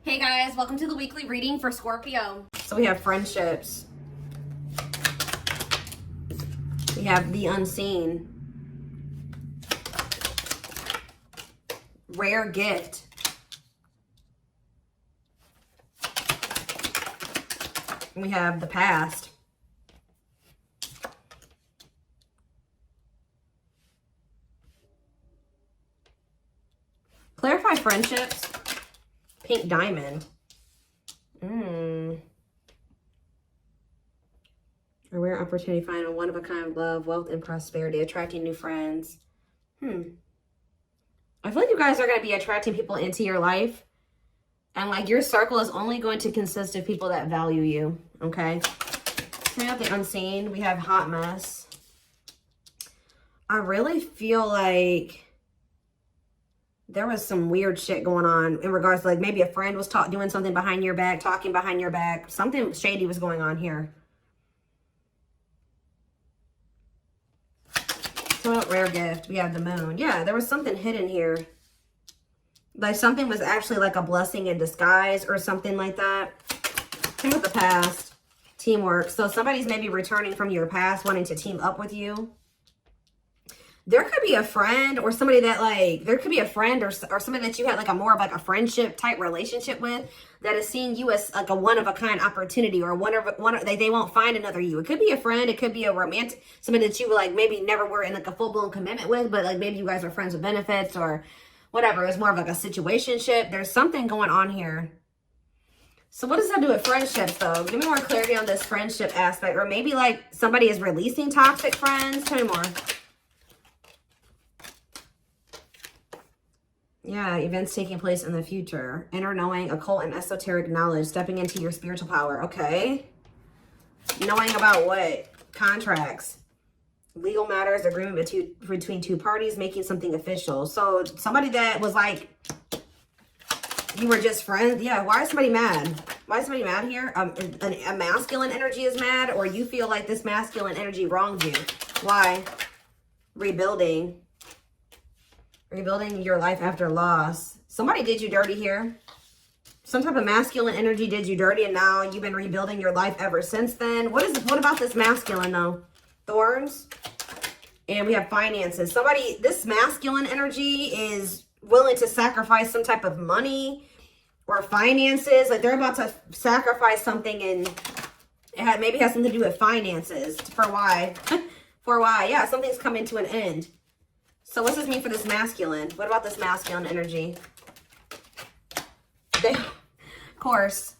Hey guys, welcome to the weekly reading for Scorpio. So we have friendships. We have the unseen. Rare gift. We have the past. Clarify friendships. Pink diamond. A rare opportunity to find a one-of-a-kind love, wealth, and prosperity. Attracting new friends. I feel like you guys are going to be attracting people into your life. And like your circle is only going to consist of people that value you. Okay. We have the unseen. We have hot mess. I really feel like there was some weird shit going on in regards to like maybe a friend was doing something behind your back, talking behind your back. Something shady was going on here. So rare gift. We have the moon. Yeah, there was something hidden here. Like something was actually like a blessing in disguise or something like that. Same with the past. Teamwork. So somebody's maybe returning from your past, wanting to team up with you. There could be a friend or somebody that like, there could be a friend or somebody that you had like a more of like a friendship type relationship with that is seeing you as like a one-of-a-kind opportunity or they won't find another you. It could be a friend. It could be a romantic, somebody that you like maybe never were in like a full-blown commitment with, but like maybe you guys are friends with benefits or whatever. It's more of like a situationship. There's something going on here. So what does that do with friendships though? Give me more clarity on this friendship aspect. Or maybe like somebody is releasing toxic friends. Tell me more. Yeah, events taking place in the future. Inner knowing, occult and esoteric knowledge. Stepping into your spiritual power. Okay. Knowing about what? Contracts. Legal matters. Agreement between two parties. Making something official. So somebody that was like, you were just friends. Yeah, why is somebody mad? Why is somebody mad here? A masculine energy is mad, or you feel like this masculine energy wronged you. Why? Rebuilding. Rebuilding your life after loss. Somebody did you dirty here. Some type of masculine energy did you dirty, and now you've been rebuilding your life ever since then. What about this masculine though? Thorns. And we have finances. Somebody, this masculine energy is willing to sacrifice some type of money or finances. Like they're about to sacrifice something, and it maybe has something to do with finances. For why? For why? Yeah, something's coming to an end. So what's this mean for this masculine? What about this masculine energy? Of course.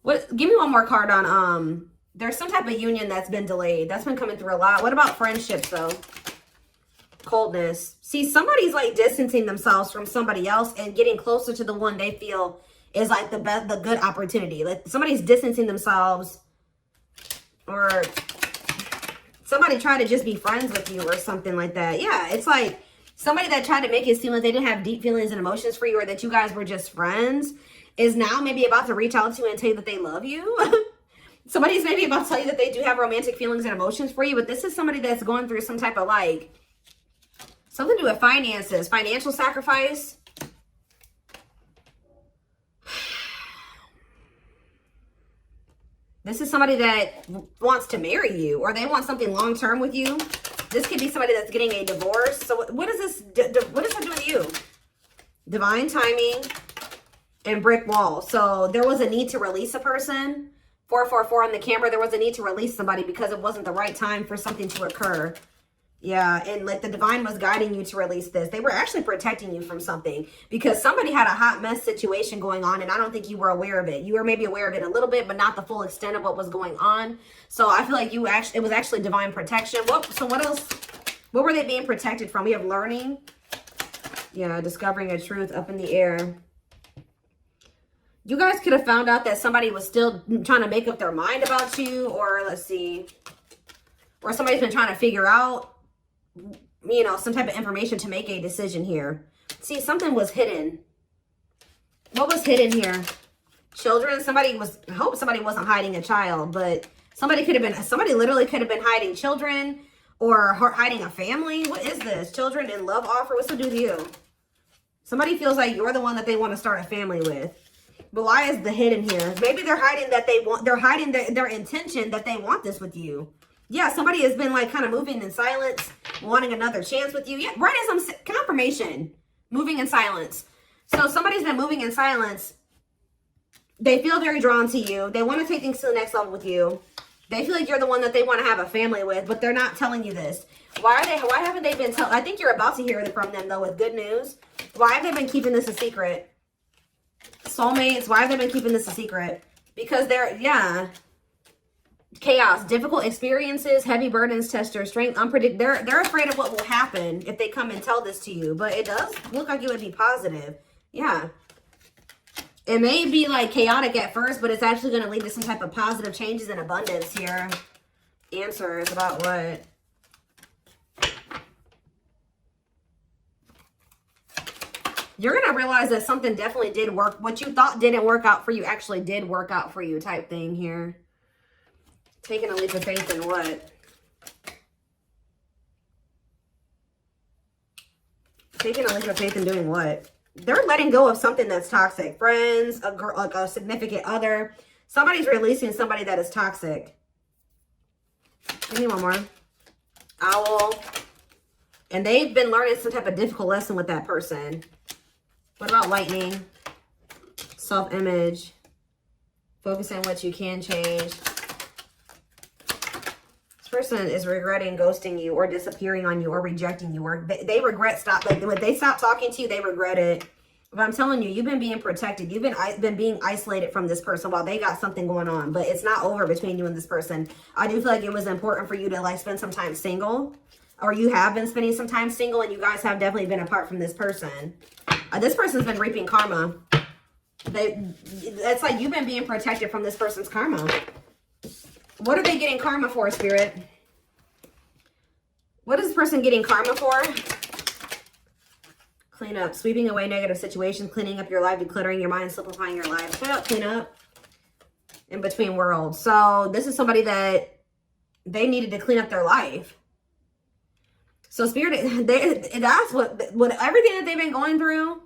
Give me one more card on, there's some type of union that's been delayed. That's been coming through a lot. What about friendships though? Coldness. See, somebody's like distancing themselves from somebody else and getting closer to the one they feel is like the good opportunity. Like somebody's distancing themselves, or somebody tried to just be friends with you or something like that. Yeah, it's like somebody that tried to make it seem like they didn't have deep feelings and emotions for you, or that you guys were just friends, is now maybe about to reach out to you and tell you that they love you. Somebody's maybe about to tell you that they do have romantic feelings and emotions for you, but this is somebody that's going through some type of like, something to do with finances, financial sacrifice. This is somebody that wants to marry you, or they want something long-term with you. This could be somebody that's getting a divorce. So what does this, what does that do with you? Divine timing and brick wall. So there was a need to release a person. 444 on the camera. There was a need to release somebody because it wasn't the right time for something to occur. Yeah, and like the divine was guiding you to release this. They were actually protecting you from something because somebody had a hot mess situation going on, and I don't think you were aware of it. You were maybe aware of it a little bit, but not the full extent of what was going on. So I feel like it was actually divine protection. So what else? What were they being protected from? We have learning. Yeah, discovering a truth up in the air. You guys could have found out that somebody was still trying to make up their mind about you, or let's see, or somebody's been trying to figure out, you know, some type of information to make a decision here. See, something was hidden. What was hidden here? Children. I hope somebody wasn't hiding a child, but somebody literally could have been hiding children or hiding a family. What is this? Children in love offer. What's to do with you? Somebody feels like you're the one that they want to start a family with. But why is the hidden here? Maybe they're hiding that they want, they're hiding their intention that they want this with you. Yeah, somebody has been like kind of moving in silence, wanting another chance with you. Yeah, right as I'm confirmation, moving in silence. So somebody's been moving in silence. They feel very drawn to you. They want to take things to the next level with you. They feel like you're the one that they want to have a family with, but they're not telling you this. Why haven't they been telling? I think you're about to hear it from them though with good news. Why have they been keeping this a secret? Soulmates, why have they been keeping this a secret? Because they're, yeah. Chaos, difficult experiences, heavy burdens, test your strength, unpredictable. They're afraid of what will happen if they come and tell this to you. But it does look like it would be positive. Yeah. It may be like chaotic at first, but it's actually going to lead to some type of positive changes and abundance here. Answers about what? You're going to realize that something definitely did work. What you thought didn't work out for you actually did work out for you type thing here. Taking a leap of faith in what? Taking a leap of faith in doing what? They're letting go of something that's toxic. Friends, a girl, like a significant other. Somebody's releasing somebody that is toxic. Give me one more. Owl. And they've been learning some type of difficult lesson with that person. What about lightning? Self-image. Focus on what you can change. This person is regretting ghosting you or disappearing on you or rejecting you. Or they regret when they stop talking to you, they regret it. But I'm telling you, you've been being protected. You've been being isolated from this person while they got something going on. But it's not over between you and this person. I do feel like it was important for you to like spend some time single. Or you have been spending some time single and you guys have definitely been apart from this person. This person's been reaping karma. It's like you've been being protected from this person's karma. What are they getting karma for, Spirit? What is this person getting karma for? Clean up. Sweeping away negative situations. Cleaning up your life. Decluttering your mind. Simplifying your life. Shut up. Clean up. In between worlds. So this is somebody that they needed to clean up their life. So Spirit, that's what everything that they've been going through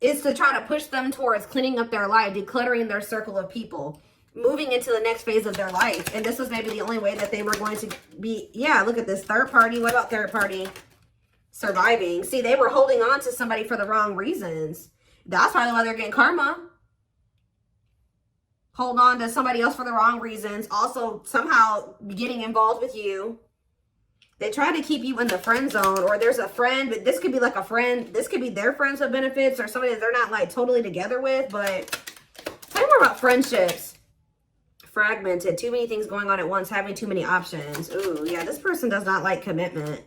is to try to push them towards cleaning up their life, decluttering their circle of people, moving into the next phase of their life. And this was maybe the only way that they were going to be, yeah, look at this third party. What about third party? Surviving. See, they were holding on to somebody for the wrong reasons. That's probably why they're getting karma. Hold on to somebody else for the wrong reasons. Also, somehow getting involved with you. They try to keep you in the friend zone, or there's a friend, but this could be like a friend. This could be their friends with benefits or somebody that they're not like totally together with. But tell me more about friendships. Fragmented. Too many things going on at once. Having too many options. Ooh, yeah. This person does not like commitment.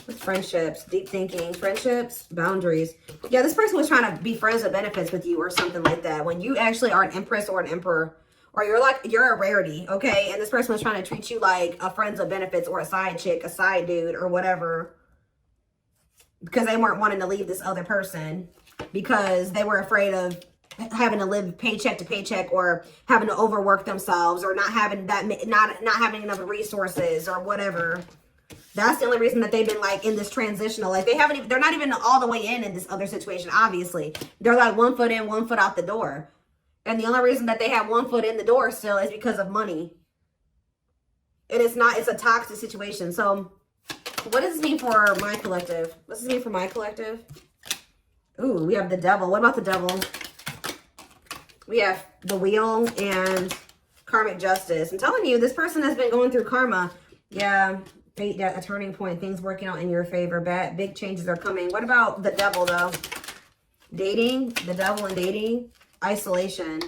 With friendships. Deep thinking. Friendships. Boundaries. Yeah, this person was trying to be friends with benefits with you or something like that. When you actually are an empress or an emperor. Or you're a rarity, okay? And this person was trying to treat you like a friends of benefits or a side chick, a side dude, or whatever. Because they weren't wanting to leave this other person. Because they were afraid of having to live paycheck to paycheck or having to overwork themselves or not having not having enough resources or whatever. That's the only reason that they've been like in this transitional. Like they're not even all the way in this other situation, obviously. They're like 1 foot in, 1 foot out the door. And the only reason that they have 1 foot in the door still is because of money. And it's a toxic situation. So what does this mean for my collective? What does this mean for my collective? Ooh, we have the devil. What about the devil? We have the wheel and karmic justice. I'm telling you, this person has been going through karma. Yeah, fate, a turning point, things working out in your favor. Big changes are coming. What about the devil though? Dating, the devil and dating. Isolation,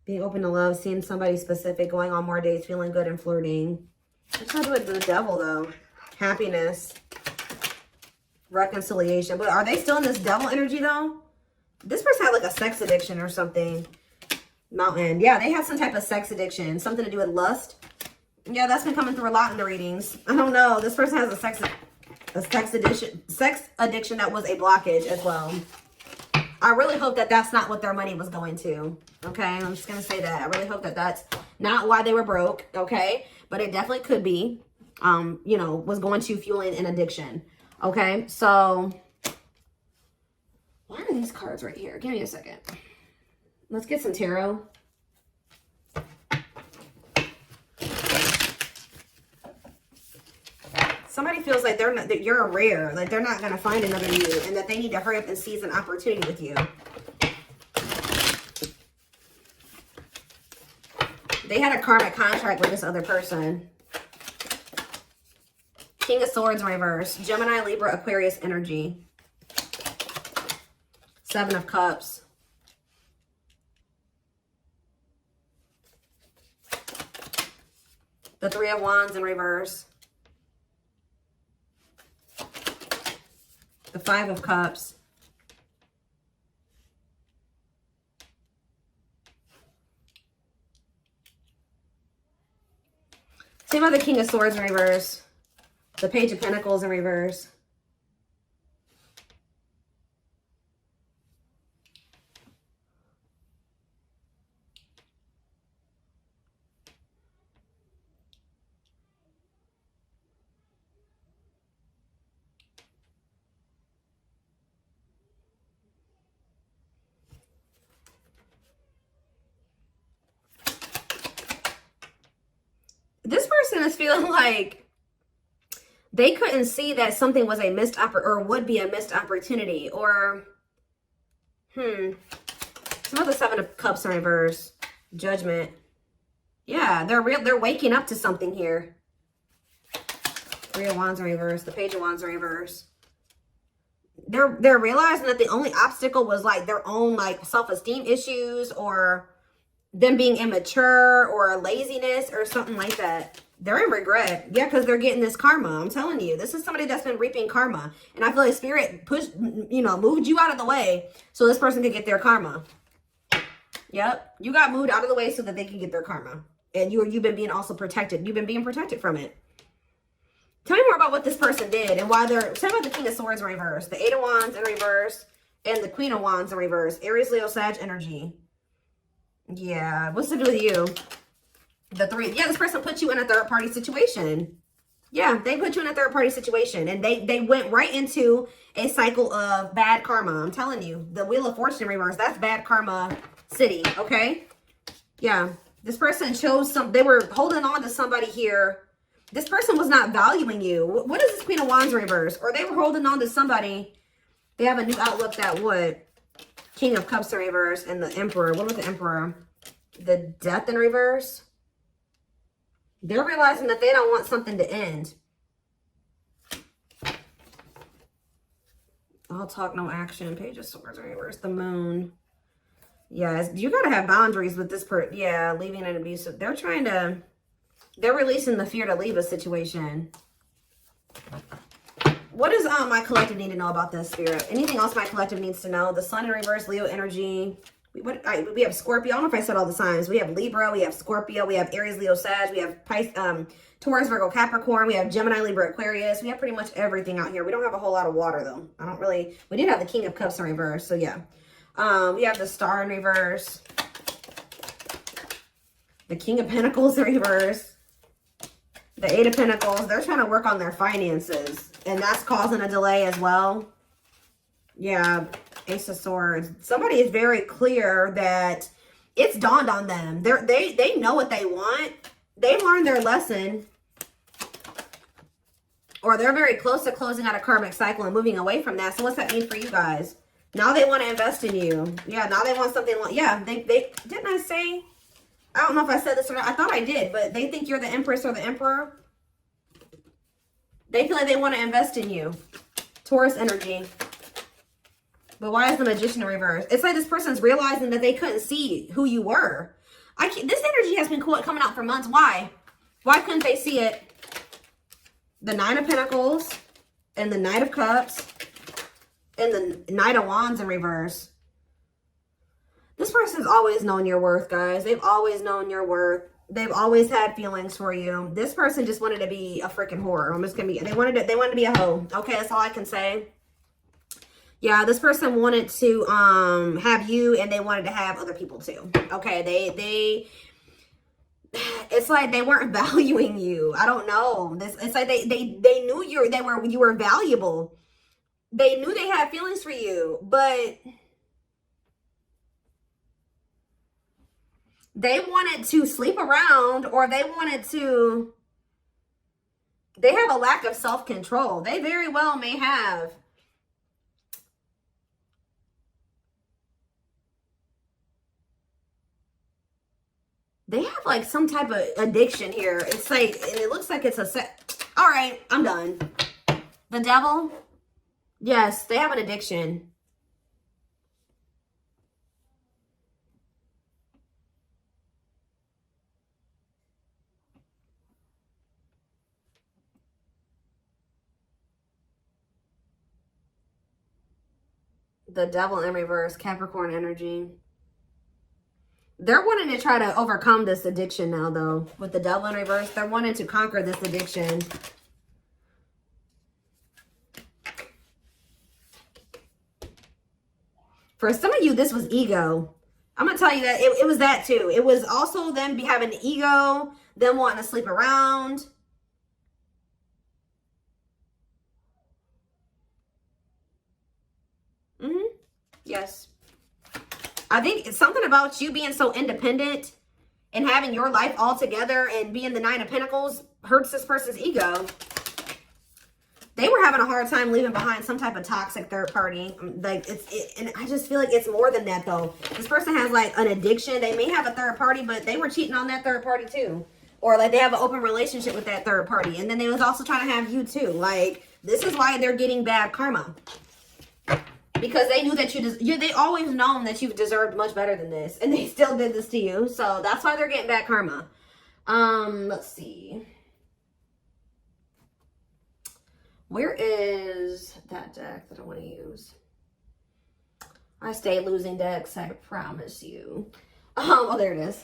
being open to love, seeing somebody specific, going on more dates, feeling good and flirting. What's that with the devil though? Happiness, reconciliation. But are they still in this devil energy though? This person had like a sex addiction or something. Mountain. Yeah, they have some type of sex addiction. Something to do with lust. Yeah, that's been coming through a lot in the readings. I don't know. This person has a sex addiction that was a blockage as well. I really hope that that's not what their money was going to. Okay, I'm just going to say that. I really hope that that's not why they were broke. Okay, but it definitely could be, you know, was going to fueling an addiction. Okay, so why are these cards right here? Give me a second. Let's get some tarot. Somebody feels like they're not, that you're a rare, like they're not going to find another you, and that they need to hurry up and seize an opportunity with you. They had a karmic contract with this other person. King of Swords in reverse. Gemini, Libra, Aquarius energy. 7 of Cups. The 3 of Wands in reverse. The 5 of Cups. Same about the King of Swords in reverse. The Page of Pentacles in reverse. This person is feeling like they couldn't see that something was a missed or would be a missed opportunity, or some of the 7 of Cups in reverse. Judgment. Yeah, they're waking up to something here. 3 of Wands in reverse. The Page of Wands in reverse. They're realizing that the only obstacle was like their own like self-esteem issues, or them being immature, or laziness, or something like that. They're in regret. Yeah, because they're getting this karma. I'm telling you, this is somebody that's been reaping karma. And I feel like Spirit moved you out of the way so this person could get their karma. Yep. You got moved out of the way so that they can get their karma. And you've been being also protected. You've been being protected from it. Tell me more about what this person did and why they're... Tell me about the King of Swords in reverse. The 8 of Wands in reverse. And the Queen of Wands in reverse. Aries, Leo, Sag energy. Yeah. What's to do with you? The 3. Yeah, this person put you in a third-party situation. Yeah, they put you in a third-party situation. And they went right into a cycle of bad karma. I'm telling you. The Wheel of Fortune in reverse. That's bad karma city. Okay? Yeah. This person chose they were holding on to somebody here. This person was not valuing you. What is this Queen of Wands in reverse? Or they were holding on to somebody. They have a new outlook that would. King of Cups in reverse and the Emperor. What was the Emperor? The Death in reverse. They're realizing that they don't want something to end. All talk, no action. Page of Swords in reverse. The Moon. Yes, you got to have boundaries with this person. Yeah, leaving an abusive. They're releasing the fear to leave a situation. What does my collective need to know about this, Spirit? Anything else my collective needs to know? The Sun in reverse, Leo energy. We have Scorpio. I don't know if I said all the signs. We have Libra, we have Scorpio, we have Aries, Leo, Sag, we have Taurus, Virgo, Capricorn, we have Gemini, Libra, Aquarius. We have pretty much everything out here. We don't have a whole lot of water though. We did have the King of Cups in reverse, so yeah. We have the Star in reverse. The King of Pentacles in reverse. The 8 of Pentacles. They're trying to work on their finances, and that's causing a delay as well. Yeah. Ace of Swords. Somebody is very clear that it's dawned on them. They know what they want. They learned their lesson. Or they're very close to closing out a karmic cycle and moving away from that. So what's that mean for you guys? Now they want to invest in you. Yeah, now they want something. Yeah, they didn't I say? I don't know if I said this or not. I thought I did, but they think you're the Empress or the Emperor. They feel like they want to invest in you. Taurus energy. But why is the Magician in reverse? It's like this person's realizing that they couldn't see who you were. This energy has been coming out for months. Why? Why couldn't they see it? The 9 of Pentacles and the Knight of Cups and the Knight of Wands in reverse. This person's always known your worth, guys. They've always known your worth. They've always had feelings for you. This person just wanted to be a freaking whore. They wanted to be a hoe. Okay, that's all I can say. Yeah, this person wanted to have you, and they wanted to have other people too. Okay, it's like they weren't valuing you. I don't know. It's like they knew you were valuable. They knew they had feelings for you, but They wanted to sleep around, or they wanted to... They have a lack of self-control. They very well may have. They have like some type of addiction here. It's like, and it looks like it's a set. All right, I'm done. The devil. Yes, they have an addiction. The devil in reverse, Capricorn energy. They're wanting to try to overcome this addiction now, though. With the devil in reverse, they're wanting to conquer this addiction. For some of you, this was ego. I'm going to tell you that it was that too. It was also them having ego, them wanting to sleep around. Yes. I think it's something about you being so independent and having your life all together and being the Nine of Pentacles hurts this person's ego. They were having a hard time leaving behind some type of toxic third party. Like and I just feel like it's more than that though. This person has like an addiction. They may have a third party, but they were cheating on that third party too. Or like they have an open relationship with that third party. And then they was also trying to have you too. Like this is why they're getting bad karma. Because they knew that they always known that you deserved much better than this. And they still did this to you. So that's why they're getting bad karma. Let's see. Where is that deck that I want to use? I stay losing decks, I promise you. Oh, there it is.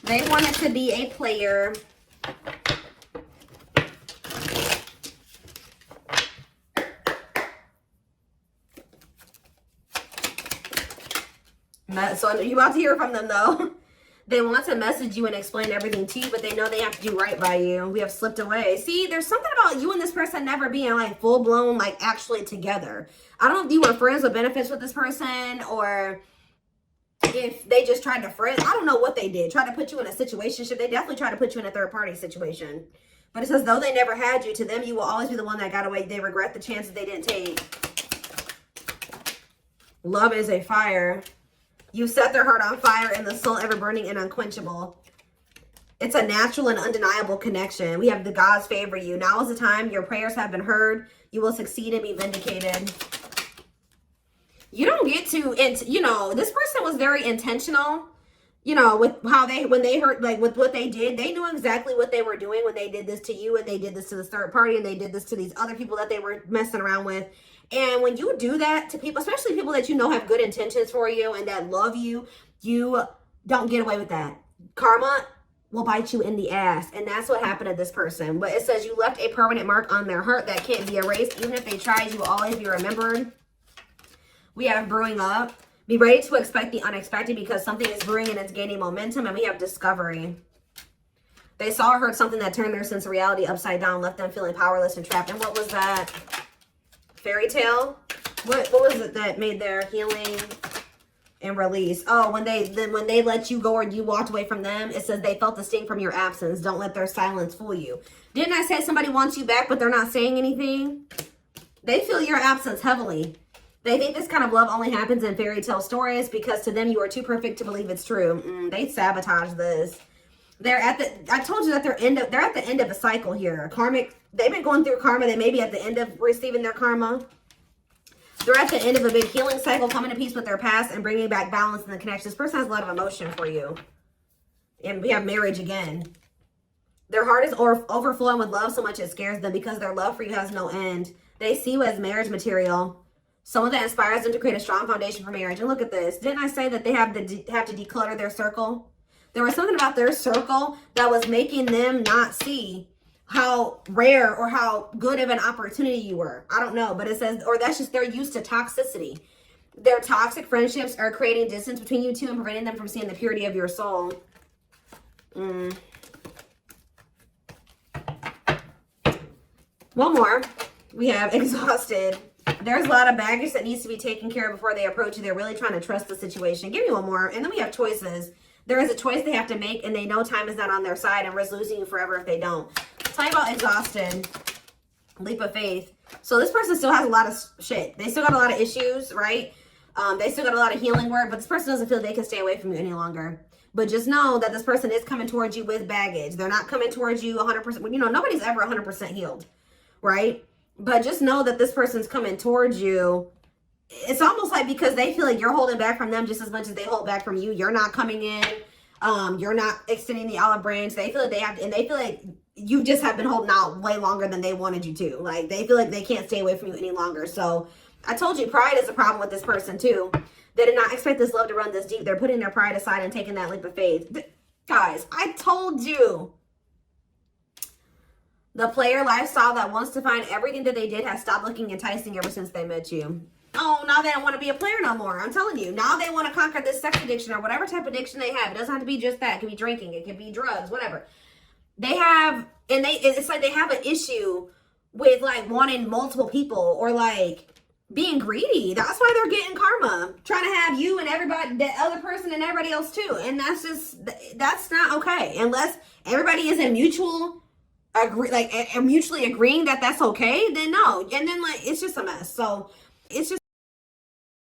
They wanted to be a player. So you're about to hear from them though. They want to message you and explain everything to you, but they know they have to do right by you. We have slipped away. See, there's something about you and this person never being like full blown, like actually together. I don't know if you were friends with benefits with this person or if they just tried to friend. I don't know what they did. Try to put you in a situationship. They definitely tried to put you in a third party situation. But it says, though they never had you, to them, you will always be the one that got away. They regret the chances they didn't take. Love is a fire. You set their heart on fire and the soul ever burning and unquenchable. It's a natural and undeniable connection. We have the gods favor you. Now is the time. Your prayers have been heard. You will succeed and be vindicated. You don't get to, you know, this person was very intentional, you know, with how when they heard, like with what they did, they knew exactly what they were doing when they did this to you and they did this to the third party and they did this to these other people that they were messing around with. And when you do that to people, especially people that you know have good intentions for you and that love you, you don't get away with that. Karma will bite you in the ass. And that's what happened to this person. But it says you left a permanent mark on their heart that can't be erased. Even if they tried, you will always be remembered. We have brewing up. Be ready to expect the unexpected because something is brewing and it's gaining momentum. And we have discovery. They saw or heard something that turned their sense of reality upside down, left them feeling powerless and trapped. And what was that? Fairy tale? What was it that made their healing and release? Oh, when they let you go or you walked away from them, it says they felt the sting from your absence. Don't let their silence fool you. Didn't I say somebody wants you back, but they're not saying anything? They feel your absence heavily. They think this kind of love only happens in fairy tale stories because to them you are too perfect to believe it's true. They sabotage this. I told you that they're at the end of a cycle here. Karmic, they've been going through karma. They may be at the end of receiving their karma. They're at the end of a big healing cycle, coming to peace with their past and bringing back balance in the connection. This person has a lot of emotion for you. And we have marriage again. Their heart is overflowing with love so much it scares them because their love for you has no end. They see you as marriage material. Someone that inspires them to create a strong foundation for marriage. And look at this. Didn't I say that they have to declutter their circle? There was something about their circle that was making them not see how rare or how good of an opportunity you were. I don't know, but it says, or that's just they're used to toxicity. Their toxic friendships are creating distance between you two and preventing them from seeing the purity of your soul. One more. We have exhausted. There's a lot of baggage that needs to be taken care of before they approach you. They're really trying to trust the situation. Give me one more. And then we have choices. There is a choice they have to make, and they know time is not on their side and risk losing you forever if they don't. Tell you about exhausted. Leap of faith. So this person still has a lot of shit. They still got a lot of issues, right? They still got a lot of healing work, but this person doesn't feel they can stay away from you any longer. But just know that this person is coming towards you with baggage. They're not coming towards you 100%. You know, nobody's ever 100% healed, right? But just know that this person's coming towards you. It's almost like because they feel like you're holding back from them just as much as they hold back from you. You're not coming in. You're not extending the olive branch. They feel like they have to, and they feel like you just have been holding out way longer than they wanted you to. Like, they feel like they can't stay away from you any longer. So I told you, pride is a problem with this person too. They did not expect this love to run this deep. They're putting their pride aside and taking that leap of faith. Guys, I told you. The player lifestyle that wants to find everything that they did has stopped looking enticing ever since they met you. Oh, now they don't want to be a player no more. I'm telling you. Now they want to conquer this sex addiction or whatever type of addiction they have. It doesn't have to be just that. It can be drinking. It can be drugs, whatever. They have, and it's like they have an issue with like wanting multiple people or like being greedy. That's why they're getting karma. Trying to have you and everybody, the other person and everybody else too. And that's just, that's not okay. Unless everybody is in mutual mutually agreeing that that's okay, then no. And then like, it's just a mess. So it's just